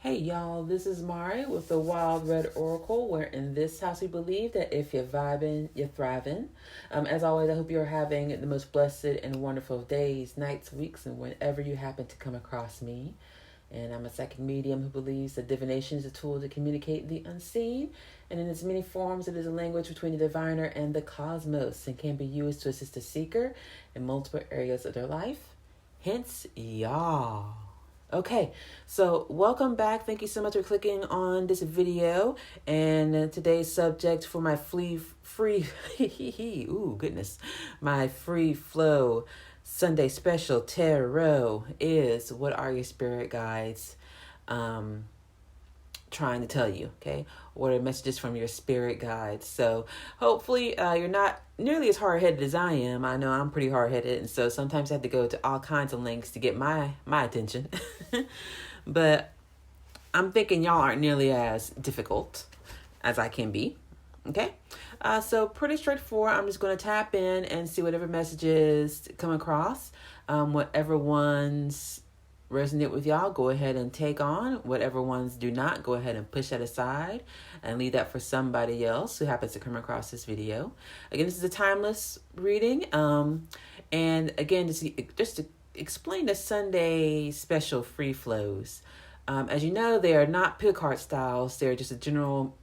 Hey y'all, this is Mari with the Wild Red Oracle, where in this house we believe that if you're vibing, you're thriving. As always, I hope you're having the most blessed and wonderful days, nights, weeks, and whenever you happen to come across me. And I'm a psychic medium who believes that divination is a tool to communicate the unseen, and in its many forms, it is a language between the diviner and the cosmos, and can be used to assist a seeker in multiple areas of their life. Hence, y'all. Okay, so welcome back. Thank you so much for clicking on this video. And today's subject for my ooh, goodness, my free flow Sunday special tarot is, what are your spirit guides trying to tell you? Okay, what are messages from your spirit guides? So hopefully you're not nearly as hard-headed as I am. I know I'm pretty hard-headed, and so sometimes I have to go to all kinds of lengths to get my attention. But I'm thinking y'all aren't nearly as difficult as I can be. Okay, so pretty straightforward. I'm just going to tap in and see whatever messages come across. Whatever ones resonate with y'all, go ahead and take on. Whatever ones do not, go ahead and push that aside and leave that for somebody else who happens to come across this video. Again, this is a timeless reading. And again, just to explain the Sunday special free flows. As you know, they are not pick card styles. They're just a general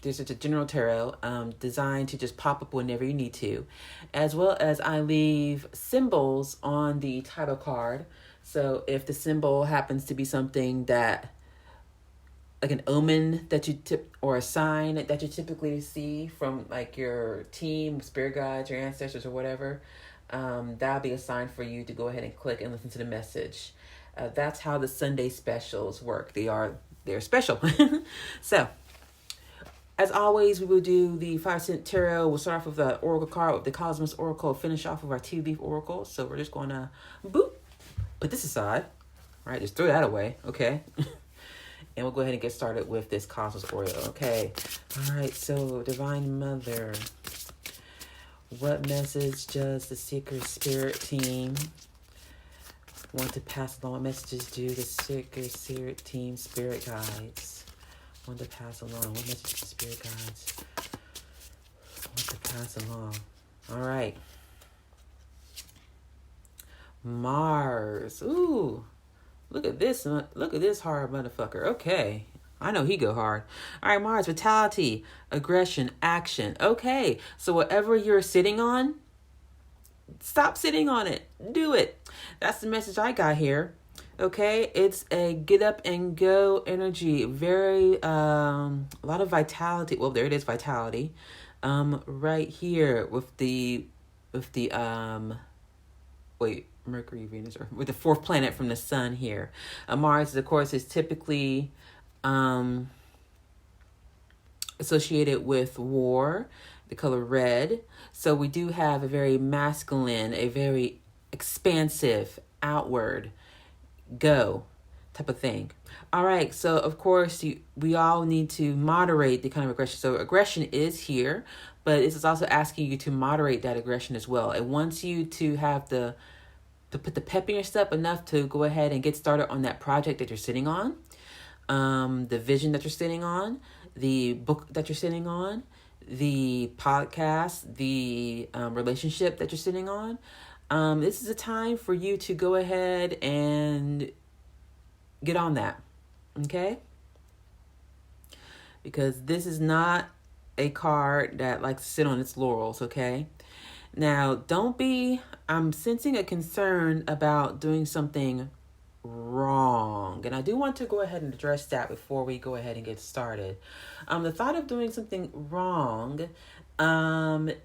tarot designed to just pop up whenever you need to, as well as I leave symbols on the title card. So if the symbol happens to be something that, like an omen that you or a sign that you typically see from like your team, spirit guides, your ancestors, or whatever, that'll be a sign for you to go ahead and click and listen to the message. That's how the Sunday specials work. They're special. So, as always, we will do the 5-cent tarot. We'll start off with the oracle card, with the Cosmos Oracle, finish off with our tea leaf oracle. So we're just going to put this aside, right? Just throw that away, okay? And we'll go ahead and get started with this Cosmos Oracle, okay? All right, so Divine Mother, what message does the Seeker Spirit team want to pass along? What messages do the Seeker Spirit team spirit guides want to pass along? What messages do spirit guides want to pass along? All right. Mars. Ooh. Look at this hard motherfucker. Okay. I know he go hard. All right, Mars, vitality, aggression, action. Okay. So whatever you're sitting on, stop sitting on it. Do it. That's the message I got here. Okay, it's a get up and go energy. Very a lot of vitality. Well, there it is, vitality. Right here with the Mercury, Venus, or with the fourth planet from the sun here. Mars, of course, is typically associated with war, the color red. So we do have a very masculine, a very expansive, outward go type of thing. All right, so of course we all need to moderate the kind of aggression. So aggression is here, but this is also asking you to moderate that aggression as well. It wants you to have to put the pep in your step enough to go ahead and get started on that project that you're sitting on, the vision that you're sitting on, the book that you're sitting on, the podcast, the relationship that you're sitting on. This is a time for you to go ahead and get on that, okay? Because this is not a card that likes to sit on its laurels, okay? Now, I'm sensing a concern about doing something wrong. And I do want to go ahead and address that before we go ahead and get started. The thought of doing something wrong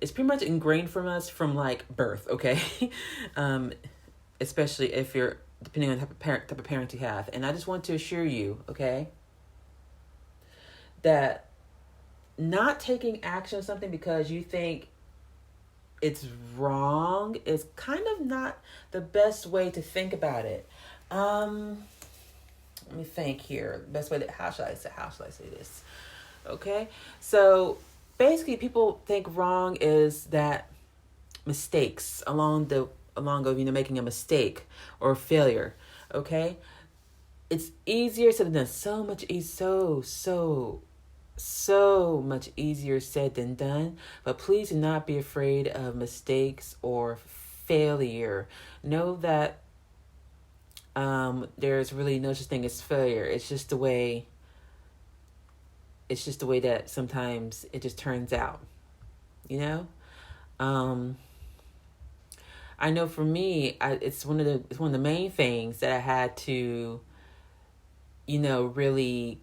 is pretty much ingrained from us from like birth, okay? Especially if you're, depending on the type of parent you have. And I just want to assure you, okay, that not taking action on something because you think it's wrong is kind of not the best way to think about it. Let me think here. Best way how should I say this? Okay. So basically people think wrong is that mistakes along of making a mistake or failure. Okay. it's easier said than done. So much so much easier said than done. But please do not be afraid of mistakes or failure. Know that there's really no such thing as failure. It's just the way that sometimes it just turns out, you know? I know for me, it's one of the main things that I had to, really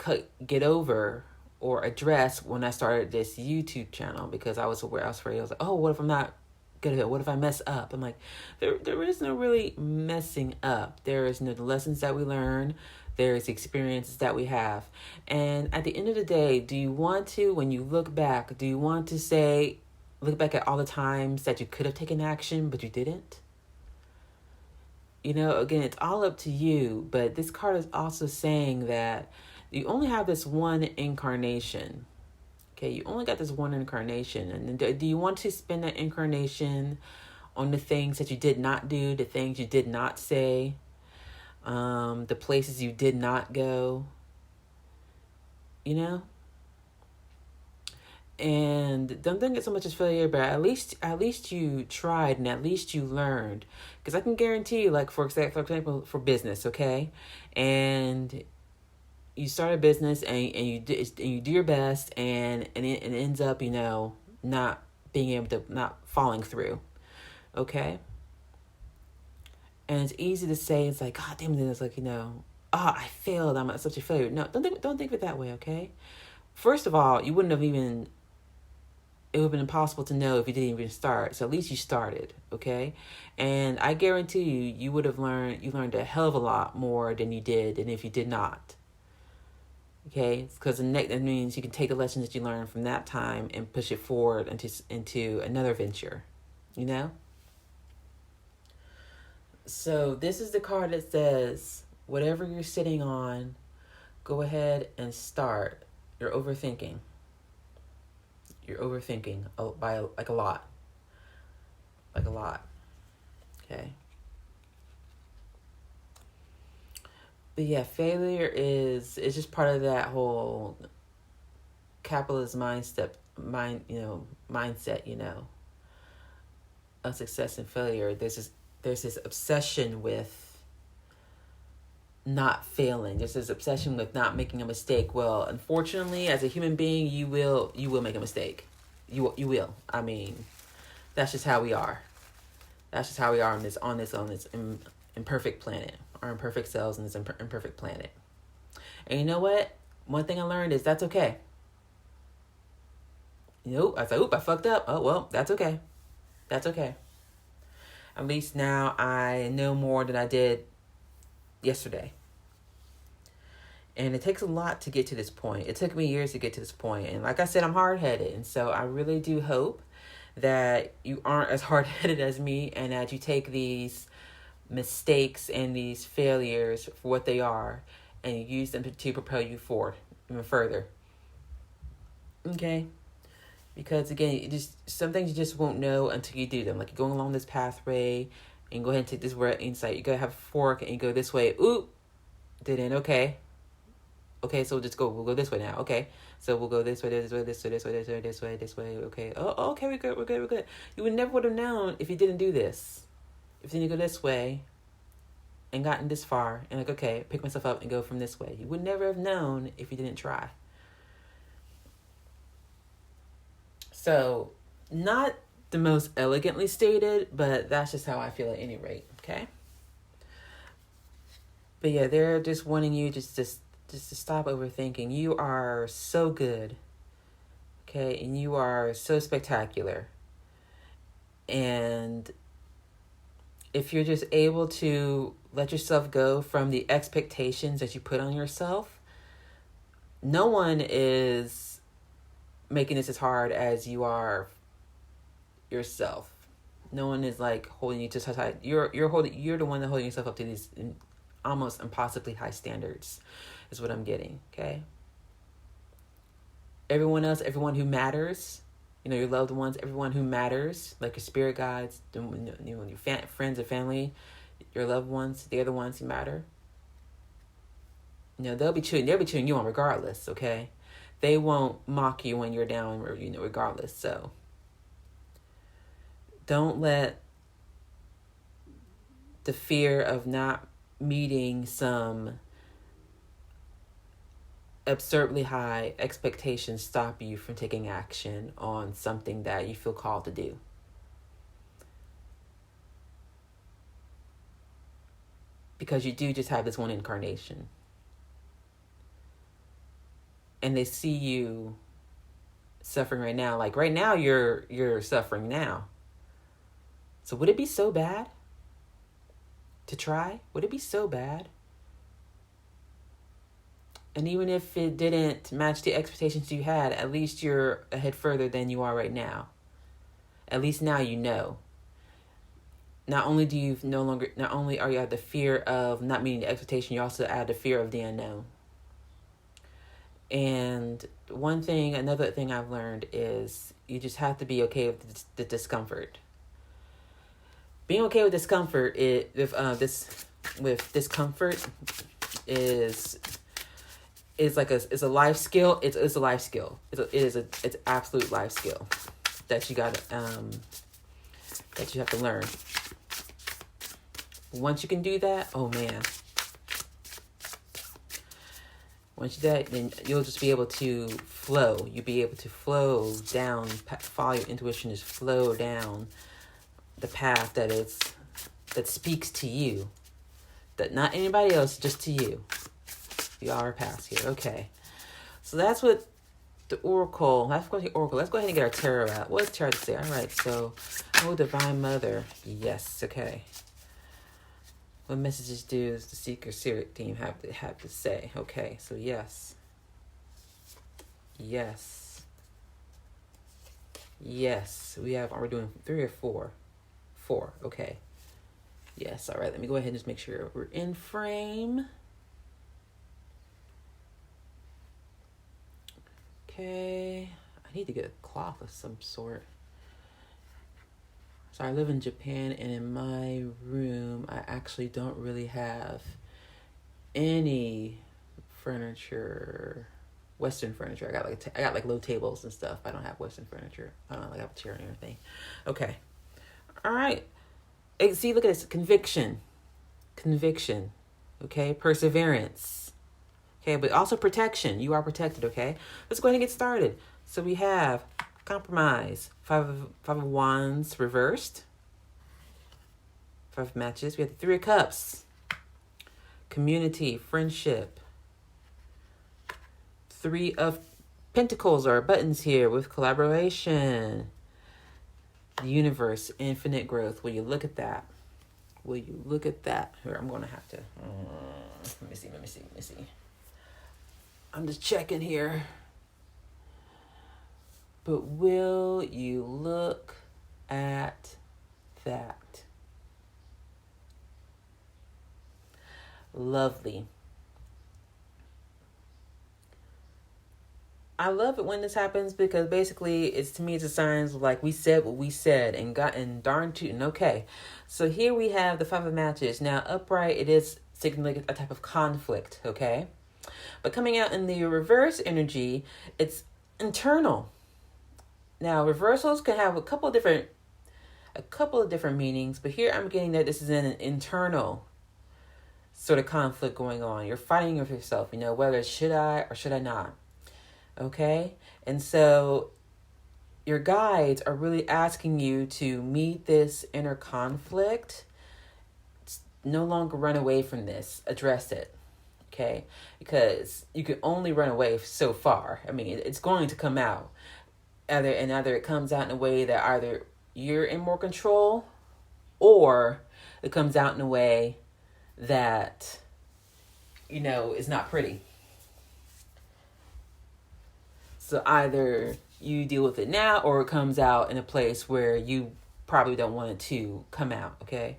get over or address when I started this YouTube channel, because I was aware, I was afraid. I was like, oh, what if I'm not good at it? What if I mess up? I'm like, there is no really messing up. There is no the lessons that we learn. There's experiences that we have. And at the end of the day, do you want to, when you look back, look back at all the times that you could have taken action, but you didn't? Again, it's all up to you. But this card is also saying that you only have this one incarnation. Okay, you only got this one incarnation. And do you want to spend that incarnation on the things that you did not do, the things you did not say, the places you did not go? And don't think it's so much as failure, but at least you tried, and at least you learned. Because I can guarantee you, like for example, for business, okay, and you start a business and you do your best, and it ends up not being able to, not falling through, okay. And it's easy to say, it's like, God damn it, it's like, I failed, I'm such a failure. No, don't think of it that way, okay. First of all, it would have been impossible to know if you didn't even start. So at least you started, okay? And I guarantee you would have learned a hell of a lot more than you did, and if you did not. Okay? Because that means you can take the lessons that you learned from that time and push it forward into another venture, So this is the card that says, whatever you're sitting on, go ahead and start. You're overthinking. You're overthinking by like a lot. Okay. But yeah, failure is just part of that whole capitalist mindset, of success and failure. There's this obsession with not failing. There's this obsession with not making a mistake. Well, unfortunately, as a human being, you will make a mistake. You will. I mean, that's just how we are. That's just how we are on this imperfect planet. Our imperfect selves on this imperfect planet. And you know what? One thing I learned is that's okay. I said, I fucked up. Oh, well, that's okay. That's okay. At least now I know more than I did yesterday. And it takes a lot to get to this point. It took me years to get to this point. And like I said, I'm hard-headed. And so I really do hope that you aren't as hard-headed as me, and that you take these mistakes and these failures for what they are, and you use them to propel you forward even further. Okay? Because again, some things you just won't know until you do them. Like you're going along this pathway, and go ahead and take this red insight. You gotta have a fork, and you go this way. Ooh, didn't. Okay, so we'll go this way now. Okay, so we'll go this way, this way, this way, this way, this way, this way, this way. Okay. Oh, okay, we're good. You would never have known if you didn't do this. If you didn't go this way and gotten this far, and like, okay, pick myself up and go from this way. You would never have known if you didn't try. So, not the most elegantly stated, but that's just how I feel at any rate, okay? But yeah, they're just wanting you just to stop overthinking. You are so good, okay? And you are so spectacular. And if you're just able to let yourself go from the expectations that you put on yourself, no one is making this as hard as you are yourself. No one is like holding you to such high. You're the one that holding yourself up to these almost impossibly high standards, is what I'm getting. Okay. Everyone else, everyone who matters, your loved ones, everyone who matters, like your spirit guides, your friends and family, your loved ones, they're the ones who matter. they'll be cheering you on regardless, okay? They won't mock you when you're down, or regardless. So don't let the fear of not meeting some absurdly high expectations stop you from taking action on something that you feel called to do. Because you do just have this one incarnation. And they see you suffering right now. Like right now you're suffering now. So would it be so bad to try? Would it be so bad? And even if it didn't match the expectations you had, at least you're ahead further than you are right now. At least now you know. Not only are you at the fear of not meeting the expectation, you also add the fear of the unknown. And another thing I've learned is you just have to be okay with the discomfort. Being okay with discomfort with discomfort is a life skill. It's a life skill. It's absolute life skill that you have to learn. Once you can do that, oh man. Once you do that, then you'll just be able to flow. You'll be able to flow down, follow your intuition, just flow down the path that speaks to you. That not anybody else, just to you. We are past here. Okay. So that's what the oracle. Let's go ahead and get our tarot out. What does tarot say? All right. So, Divine Mother. Yes. Okay. What messages does the Seeker Spirit team have to say? Okay. So yes. Yes. Yes. Are we doing 3 or 4? 4. Okay. Yes. All right. Let me go ahead and just make sure we're in frame. Okay, I need to get a cloth of some sort. So I live in Japan, and in my room, I actually don't really have any furniture, Western furniture. I got like low tables and stuff. I don't have Western furniture. I don't have a chair or anything. Okay, all right. See, look at this: conviction. Okay, perseverance. Okay, but also protection. You are protected, okay? Let's go ahead and get started. So we have compromise, 5 of Wands reversed, 5 of Matches. We have the 3 of Cups, community, friendship, 3 of Pentacles or buttons here with collaboration, the universe, infinite growth. Will you look at that? Here, I'm going to have to, let me see. I'm just checking here. But will you look at that? Lovely. I love it when this happens because basically it's a sign of like we said what we said and darn tootin'. Okay. So here we have the 5 of Matches. Now upright, it is signaling a type of conflict, okay? But coming out in the reverse energy, it's internal. Now, reversals can have a couple of different meanings, but here I'm getting that this is an internal sort of conflict going on. You're fighting with yourself, whether should I or should I not. Okay? And so your guides are really asking you to meet this inner conflict. No longer run away from this. Address it. Okay, because you can only run away so far. I mean, it's going to come out. Either it comes out in a way that either you're in more control, or it comes out in a way that, is not pretty. So either you deal with it now, or it comes out in a place where you probably don't want it to come out, okay?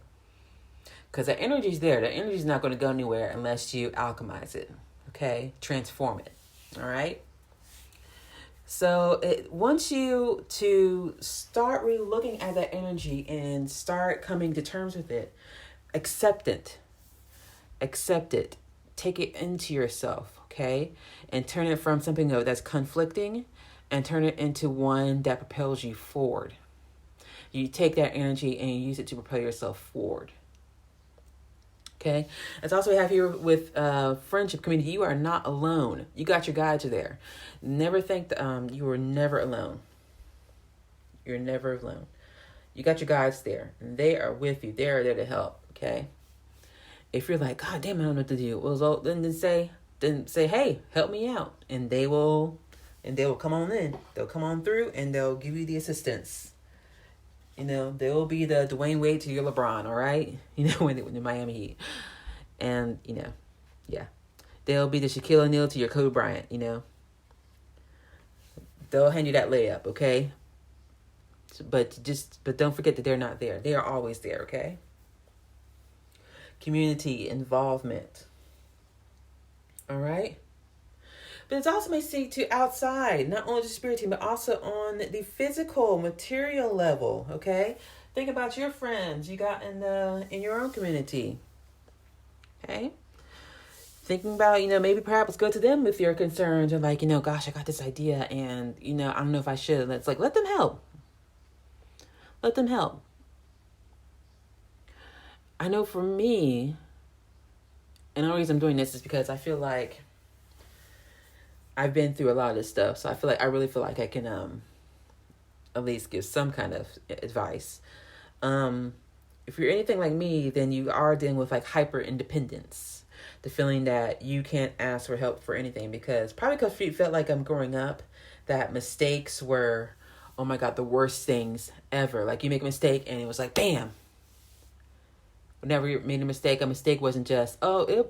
Because the energy's there. The energy's not going to go anywhere unless you alchemize it, okay? Transform it, all right? So it wants you to start really looking at that energy and start coming to terms with it. Accept it. take it into yourself, okay? And turn it from something that's conflicting and turn it into one that propels you forward. You take that energy and you use it to propel yourself forward. Okay. That's also we have here with friendship community. You are not alone. You got your guides there. Never think that you are never alone. You're never alone. You got your guides there, and they are with you. They are there to help. Okay. If you're like, God damn, I don't know what to do. Well, then say, hey, help me out, and they will come on in. They'll come on through, and they'll give you the assistance. You know, they'll be the Dwayne Wade to your LeBron, all right? You know, when the Miami Heat. And, you know, yeah. They'll be the Shaquille O'Neal to your Kobe Bryant, you know. They'll hand you that layup, okay? But don't forget that they're not there. They are always there, okay? Community involvement. All right? But it's also may see to outside, not only the spirit team, but also on the physical, material level. Okay, think about your friends you got in your own community. Okay, thinking about maybe perhaps go to them with your concerns and like gosh, I got this idea and I don't know if I should. Let's let them help. Let them help. I know for me, and the only reason I'm doing this is because I feel like I've been through a lot of this stuff, so I really feel like I can at least give some kind of advice. If you're anything like me, then you are dealing with like hyper independence, the feeling that you can't ask for help for anything because you felt like I'm growing up that mistakes were, oh my God, the worst things ever. Like you make a mistake and it was like bam. Whenever you made a mistake wasn't just a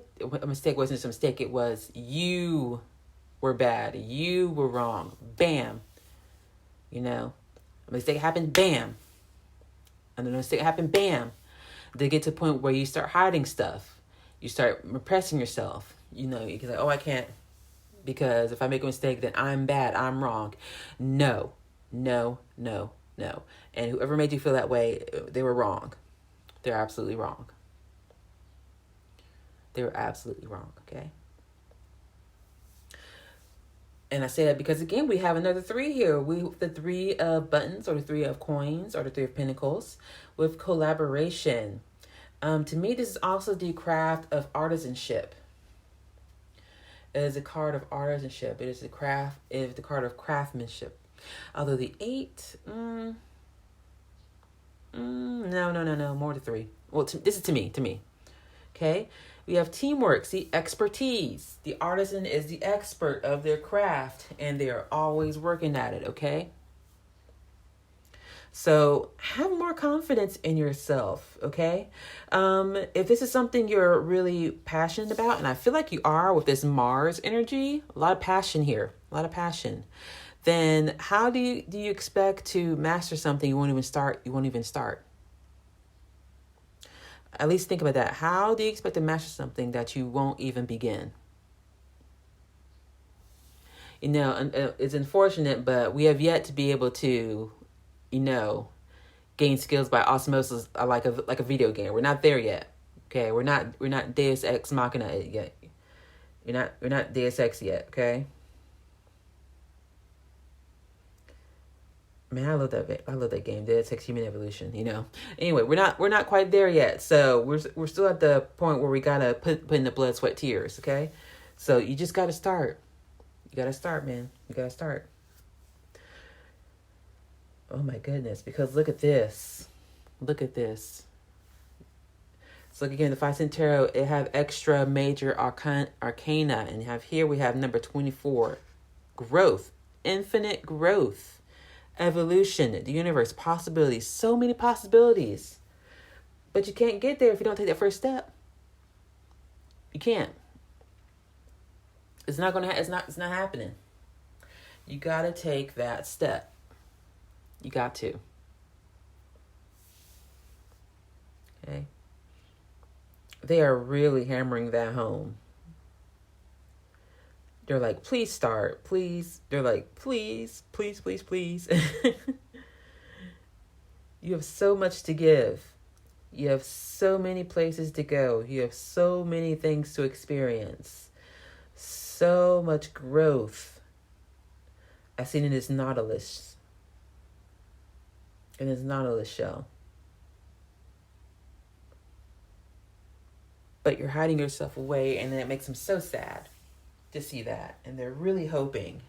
mistake wasn't just a mistake. It was you were bad. You were wrong. Bam. A mistake happened. Bam. And then a mistake happened. Bam. They get to a point where you start hiding stuff. You start repressing yourself. You can say, I can't because if I make a mistake, then I'm bad. I'm wrong. No. And whoever made you feel that way, they were wrong. They're absolutely wrong. They were absolutely wrong. Okay. And I say that because, again, we have another 3 here. The 3 of buttons or the 3 of coins or the 3 of pentacles with collaboration. To me, this is also the craft of artisanship. It is a card of artisanship. It is the card of craftsmanship. Although the 8, no, more to 3. Well, this is to me. Okay. We have teamwork, see, expertise. The artisan is the expert of their craft, and they're always working at it, okay? So have more confidence in yourself, okay? If this is something you're really passionate about, and I feel like you are with this Mars energy, a lot of passion here, then how do you expect to master something you won't even start? At least think about that. How do you expect to master something that you won't even begin? It's unfortunate, but we have yet to be able to, gain skills by osmosis, like a video game. We're not there yet. Okay, we're not Deus Ex Machina yet. We're not Deus Ex yet. Okay. Man, I love that game. Deus Ex Human Evolution. Anyway, we're not quite there yet. So we're still at the point where we gotta put in the blood, sweat, tears. Okay, so you just gotta start. You gotta start, man. You gotta start. Oh my goodness! Because look at this. So again, the 5 cent tarot, it have extra major arcana, and we have number 24, growth, infinite growth. Evolution, the universe, possibilities, so many possibilities. But you can't get there if you don't take that first step. You can't. It's not happening. You got to take that step. You got to. Okay. They are really hammering that home. They're like, please start, please. They're like, please. You have so much to give. You have so many places to go. You have so many things to experience. So much growth. I seen in his nautilus. In his nautilus shell. But you're hiding yourself away, and then it makes them so sad to see that. And they're really hoping.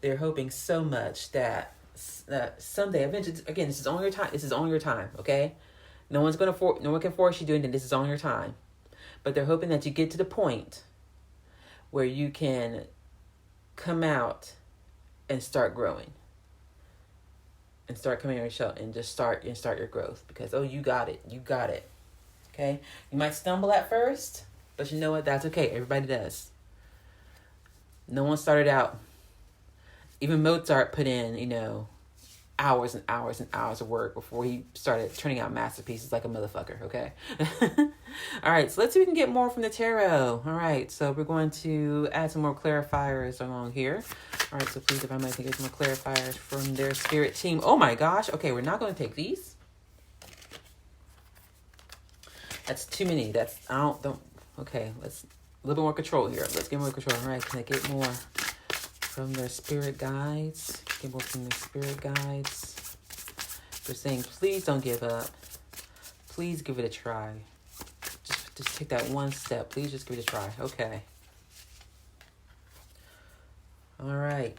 They're hoping so much that someday, eventually, again, this is on your time. This is on your time, okay? No one can force you doing it. This is on your time. But they're hoping that you get to the point where you can come out and start growing. And start coming on your shell and just start your growth. Because, oh, you got it. You got it. Okay? You might stumble at first, but you know what? That's okay. Everybody does. No one started out. Even Mozart put in, hours and hours and hours of work before he started turning out masterpieces like a motherfucker, okay? All right, so let's see if we can get more from the tarot. All right, so we're going to add some more clarifiers along here. All right, so please, if I might get some more clarifiers from their spirit team. Oh my gosh, okay, we're not going to take these. That's too many. Okay, let's, a little bit more control here. Let's get more control. All right, can I get more from their spirit guides? Get more from their spirit guides. They're saying, please don't give up. Please give it a try. Just take that one step. Please just give it a try. Okay. All right.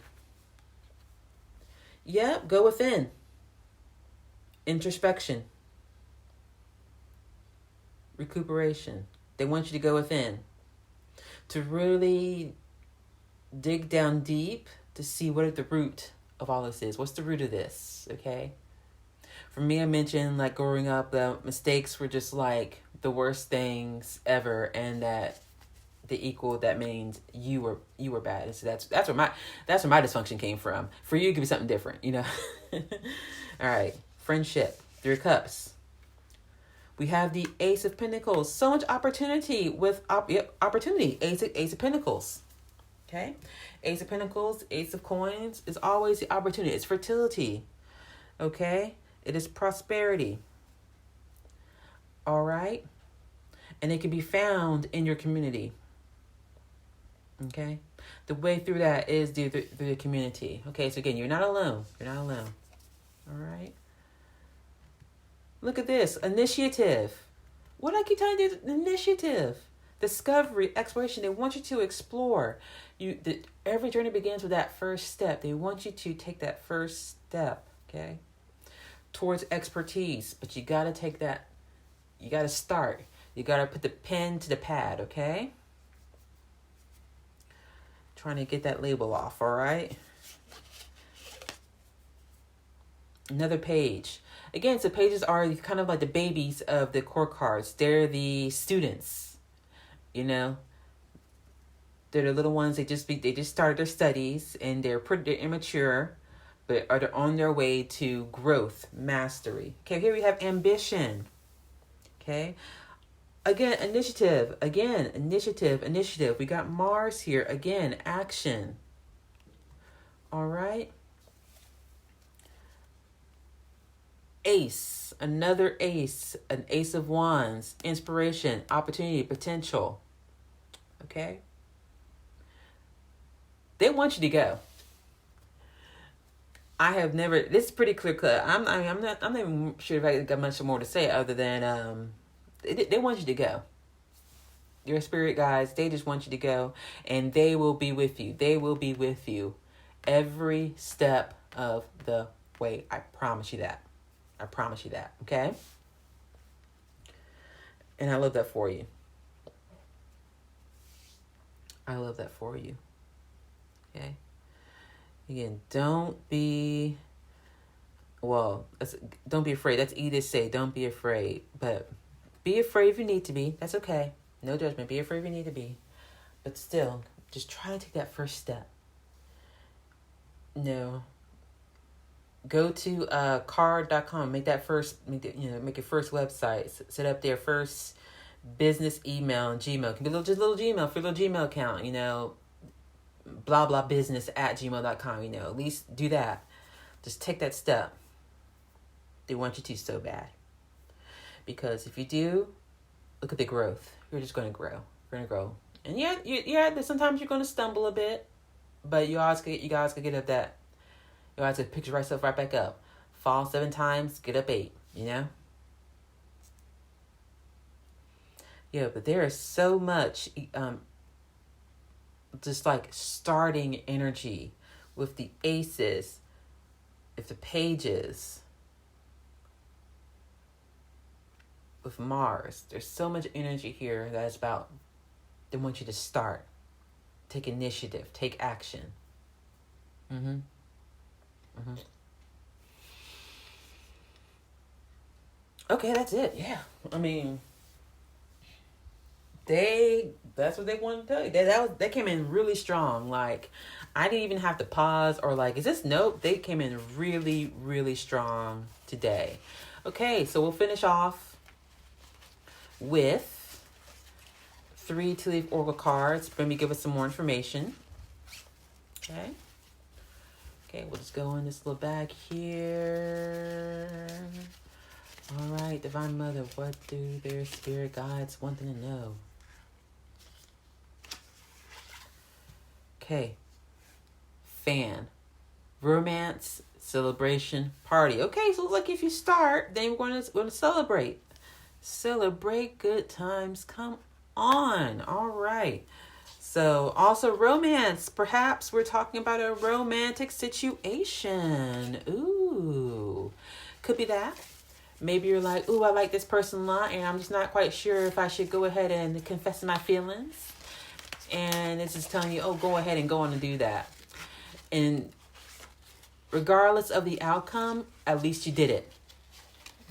Yep, go within. Introspection. Recuperation. They want you to go within. To really dig down deep to see what the root of all this is. What's the root of this? Okay. For me, I mentioned like growing up, the mistakes were just like the worst things ever, and that that means you were bad. And so that's where my dysfunction came from. For you, it could be something different, All right. Friendship. 3 of Cups. We have the Ace of Pentacles. So much opportunity with opportunity. Ace of Pentacles. Okay. Ace of Pentacles, Ace of Coins is always the opportunity. It's fertility. Okay. It is prosperity. All right. And it can be found in your community. Okay. The way through that is through the community. Okay. So again, you're not alone. You're not alone. All right. Look at this. Initiative. What I keep telling you, initiative. Discovery, exploration. They want you to explore. Every journey begins with that first step. They want you to take that first step, okay, towards expertise. But you got to take that. You got to start. You got to put the pen to the pad, okay? Trying to get that label off, all right? Another page. Again, so pages are kind of like the babies of the core cards. They're the students, They're the little ones. They just started their studies, and they're immature, but they're on their way to growth, mastery. Okay, here we have ambition. Okay, again, initiative. Again, initiative. We got Mars here. Again, action. All right. Ace, another ace, an Ace of Wands, inspiration, opportunity, potential. Okay? They want you to go. I have never, this is pretty clear cut. I'm not even sure if I got much more to say other than they want you to go. Your spirit guides, they just want you to go, and they will be with you. They will be with you every step of the way. I promise you that. I promise you that, okay? And I love that for you. I love that for you, okay? Again, don't be afraid. That's easy to say, don't be afraid. But be afraid if you need to be. That's okay. No judgment. Be afraid if you need to be. But still, just try to take that first step. No. Go to card.com. Make your first website. Set up their first business email and Gmail. It can be just a little Gmail for your little Gmail account, blah blah business at gmail.com, at least do that. Just take that step. They want you to so bad. Because if you do, look at the growth. You're just going to grow. You're going to grow. And yeah, sometimes you're going to stumble a bit, but you guys can get up that. You guys can pick yourself right back up. Fall 7 times, get up 8. You know. Yeah, but there is so much, just like starting energy with the aces, with the pages, with Mars. There's so much energy here that is about. They want you to start, take initiative, take action. Okay, that's it. Yeah, I mean. That's what they wanted to tell you. They came in really strong. Like, I didn't even have to pause or like, is this? Nope. They came in really, really strong today. Okay, so we'll finish off with 3 Tea Leaf Oracle cards. Let me give us some more information. Okay, we'll just go in this little bag here. All right, Divine Mother, what do their spirit guides want them to know? Okay. Fan. Romance, celebration, party. Okay, so like if you start, then we're going to celebrate. Celebrate good times. Come on. All right. So also romance. Perhaps we're talking about a romantic situation. Ooh. Could be that. Maybe you're like, ooh, I like this person a lot, and I'm just not quite sure if I should go ahead and confess my feelings. And it's just telling you, oh, go ahead and go on and do that. And regardless of the outcome, at least you did it.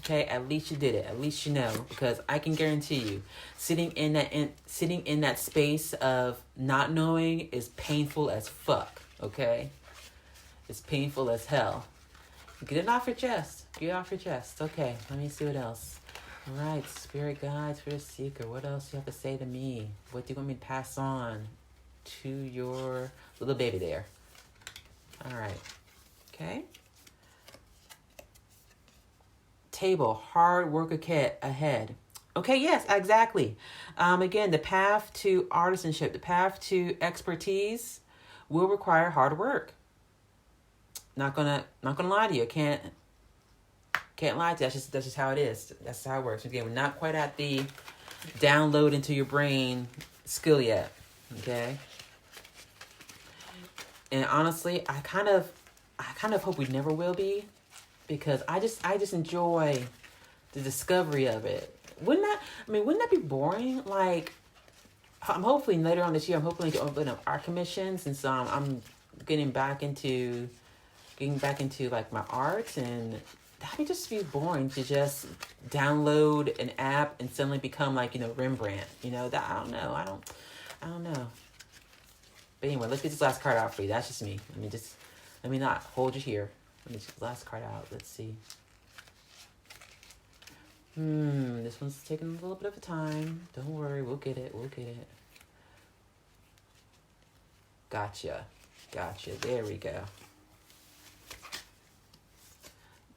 Okay, at least you did it. At least you know, because I can guarantee you, sitting in that space of not knowing is painful as fuck. Okay, it's painful as hell. Get it off your chest. Get it off your chest. Okay, let me see what else. All right, spirit guides for the seeker. What else do you have to say to me? What do you want me to pass on to your little baby there? All right. Okay. Table, hard work ahead. Okay, yes, exactly. Again, the path to artisanship, the path to expertise will require hard work. Not gonna lie to you. Can't lie to you. That's just how it is. That's how it works. Again, we're not quite at the download into your brain skill yet. Okay. And honestly, I kind of hope we never will be, because I just enjoy the discovery of it. Wouldn't that be boring? Like, I'm hopefully later on this year, I'm hoping to open up art commissions, and so I'm getting back into like my art, and that would just be boring to just download an app and suddenly become like, Rembrandt. That I don't know. But anyway, let's get this last card out for you. That's just me. Let me not hold you here. Let me get the last card out. Let's see. This one's taking a little bit of a time. Don't worry, we'll get it. Gotcha. There we go.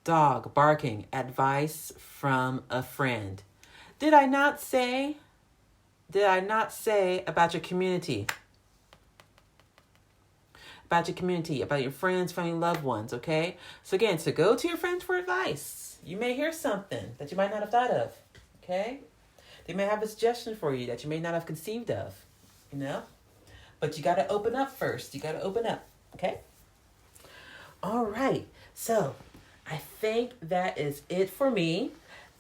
Dog barking, advice from a friend. Did I not say about your community? About your community, about your friends, family, loved ones, okay? So again, to go to your friends for advice. You may hear something that you might not have thought of, okay? They may have a suggestion for you that you may not have conceived of, But you got to open up first. You got to open up, okay? All right, so I think that is it for me.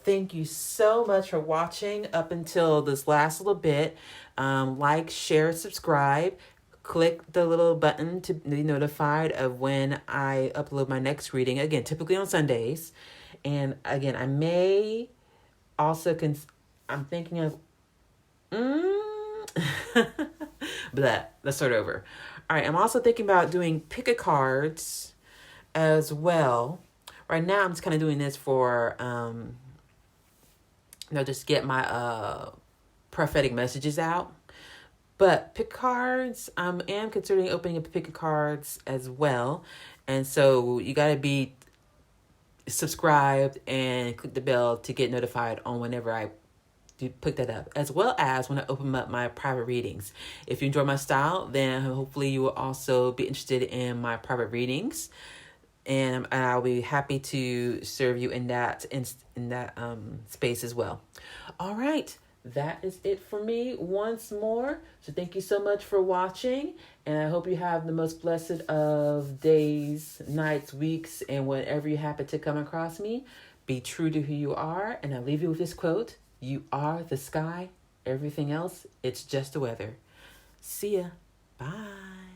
Thank you so much for watching up until this last little bit. Like, share, subscribe. Click the little button to be notified of when I upload my next reading. Again, typically on Sundays. And again, I may also I'm thinking of blah, let's start over. All right, I'm also thinking about doing pick-a-cards as well. Right now, I'm just kind of doing this for, just get my prophetic messages out. But pick cards, I am considering opening up pick cards as well. And so you got to be subscribed and click the bell to get notified on whenever I do put that up, as well as when I open up my private readings. If you enjoy my style, then hopefully you will also be interested in my private readings, and I'll be happy to serve you in that space as well. All right, that is it for me once more. So thank you so much for watching, and I hope you have the most blessed of days, nights, weeks, and whenever you happen to come across me. Be true to who you are, and I leave you with this quote: "You are the sky. Everything else, it's just the weather." See ya. Bye.